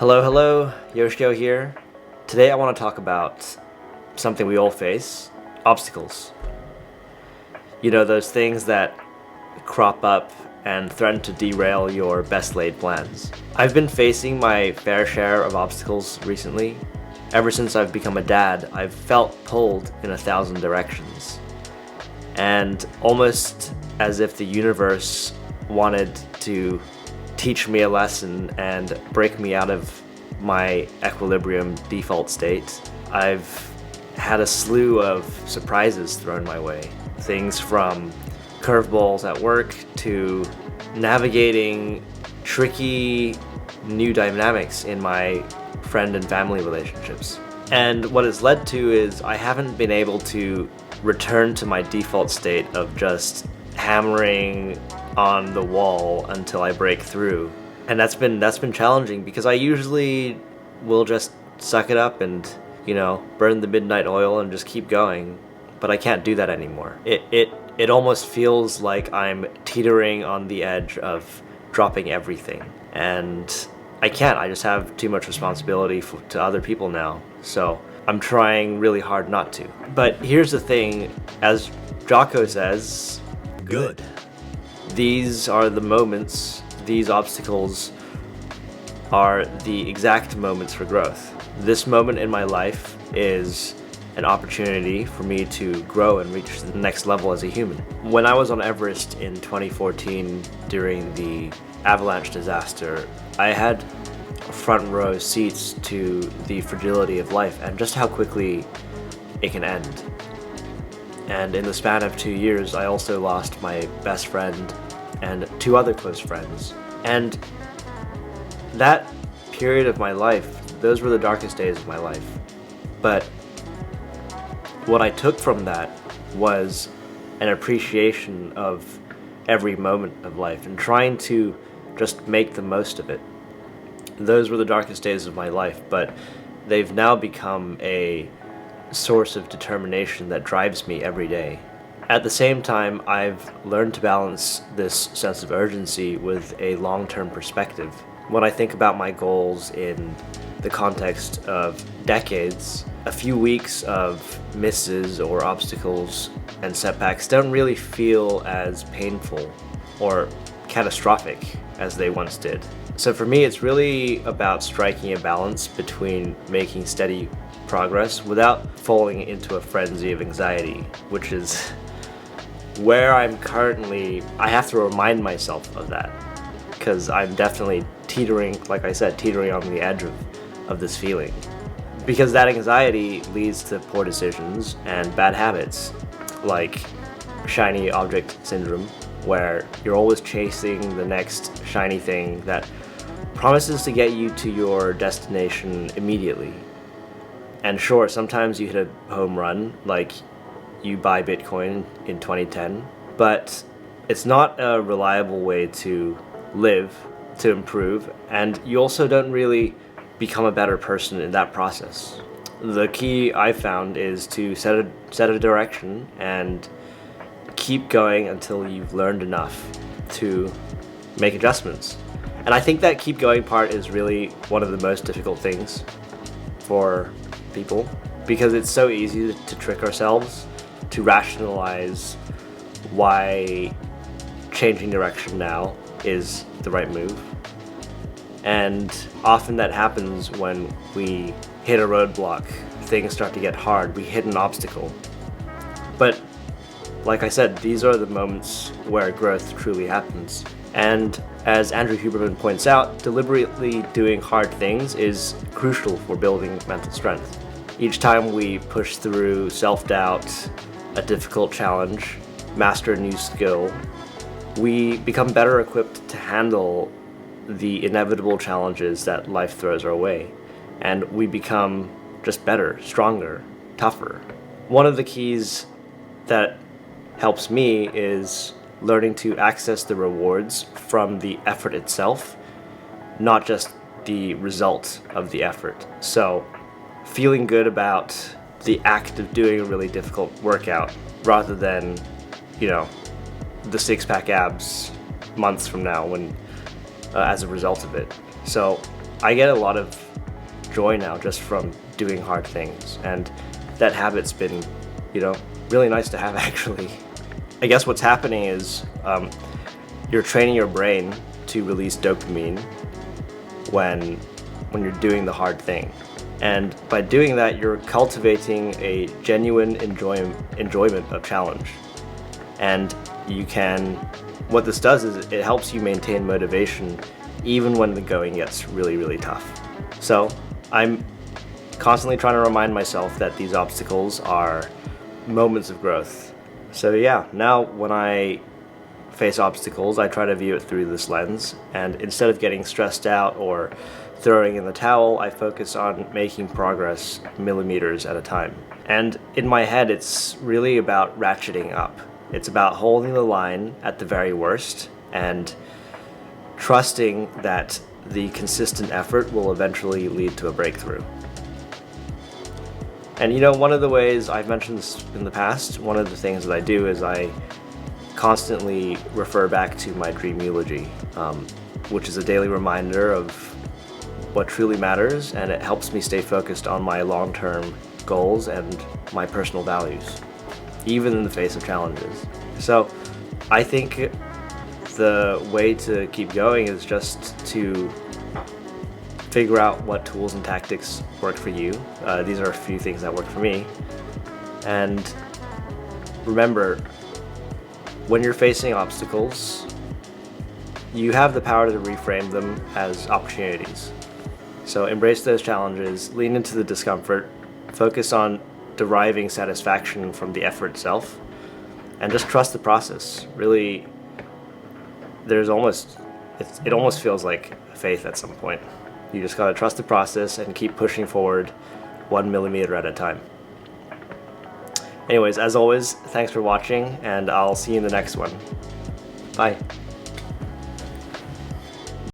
Hello, hello, Yoshiko here. Today I want to talk about something we all face, obstacles. You know, those things that crop up and threaten to derail your best laid plans. I've been facing my fair share of obstacles recently. Ever since I've become a dad, I've felt pulled in 1,000 directions. And almost as if the universe wanted to teach me a lesson and break me out of my equilibrium default state, I've had a slew of surprises thrown my way. Things from curveballs at work to navigating tricky new dynamics in my friend and family relationships. And what it's led to is I haven't been able to return to my default state of just hammering on the wall until I break through. And that's been challenging because I usually will just suck it up and, burn the midnight oil and just keep going. But I can't do that anymore. It almost feels like I'm teetering on the edge of dropping everything. And I can't. I just have too much responsibility to other people now. So I'm trying really hard not to. But here's the thing, as Jocko says, good. These are the moments, these obstacles are the exact moments for growth. This moment in my life is an opportunity for me to grow and reach the next level as a human. When I was on Everest in 2014 during the avalanche disaster, I had front row seats to the fragility of life and just how quickly it can end. And in the span of 2 years, I also lost my best friend and 2 other close friends. And that period of my life, those were the darkest days of my life. But what I took from that was an appreciation of every moment of life and trying to just make the most of it. Those were the darkest days of my life, but they've now become a source of determination that drives me every day. At the same time, I've learned to balance this sense of urgency with a long-term perspective. When I think about my goals in the context of decades, a few weeks of misses or obstacles and setbacks don't really feel as painful or catastrophic as they once did. So for me, it's really about striking a balance between making steady progress without falling into a frenzy of anxiety, which is where I'm currently. I have to remind myself of that because I'm definitely teetering, like I said, teetering on the edge of this feeling. Because that anxiety leads to poor decisions and bad habits, like shiny object syndrome, where you're always chasing the next shiny thing that promises to get you to your destination immediately. And sure, sometimes you hit a home run, like you buy Bitcoin in 2010, but it's not a reliable way to live, to improve, and you also don't really become a better person in that process. The key I found is to set a direction and keep going until you've learned enough to make adjustments. And I think that keep going part is really one of the most difficult things for people because it's so easy to trick ourselves, to rationalize why changing direction now is the right move. And often that happens when we hit a roadblock, things start to get hard, we hit an obstacle. But like I said, these are the moments where growth truly happens. And as Andrew Huberman points out, deliberately doing hard things is crucial for building mental strength. Each time we push through self-doubt, a difficult challenge, master a new skill, we become better equipped to handle the inevitable challenges that life throws our way. And we become just better, stronger, tougher. One of the keys that helps me is learning to access the rewards from the effort itself, not just the result of the effort. So feeling good about the act of doing a really difficult workout rather than, the six-pack abs months from now when as a result of it. So I get a lot of joy now just from doing hard things, and that habit's been, really nice to have actually. I guess what's happening is you're training your brain to release dopamine when you're doing the hard thing. And by doing that, you're cultivating a genuine enjoyment of challenge. And what this does is it helps you maintain motivation even when the going gets really, really tough. So I'm constantly trying to remind myself that these obstacles are moments of growth. So yeah, now when I face obstacles, I try to view it through this lens, and instead of getting stressed out or throwing in the towel, I focus on making progress millimeters at a time. And in my head, it's really about ratcheting up. It's about holding the line at the very worst and trusting that the consistent effort will eventually lead to a breakthrough. And one of the ways, I've mentioned this in the past, one of the things that I do is I constantly refer back to my dream eulogy, which is a daily reminder of what truly matters, and it helps me stay focused on my long-term goals and my personal values, even in the face of challenges. So I think the way to keep going is just to figure out what tools and tactics work for you. These are a few things that work for me. And remember, when you're facing obstacles, you have the power to reframe them as opportunities. So embrace those challenges, lean into the discomfort, focus on deriving satisfaction from the effort itself, and just trust the process. Really, it almost feels like faith at some point. You just gotta trust the process and keep pushing forward 1 millimeter at a time. Anyways, as always, thanks for watching, and I'll see you in the next one. Bye.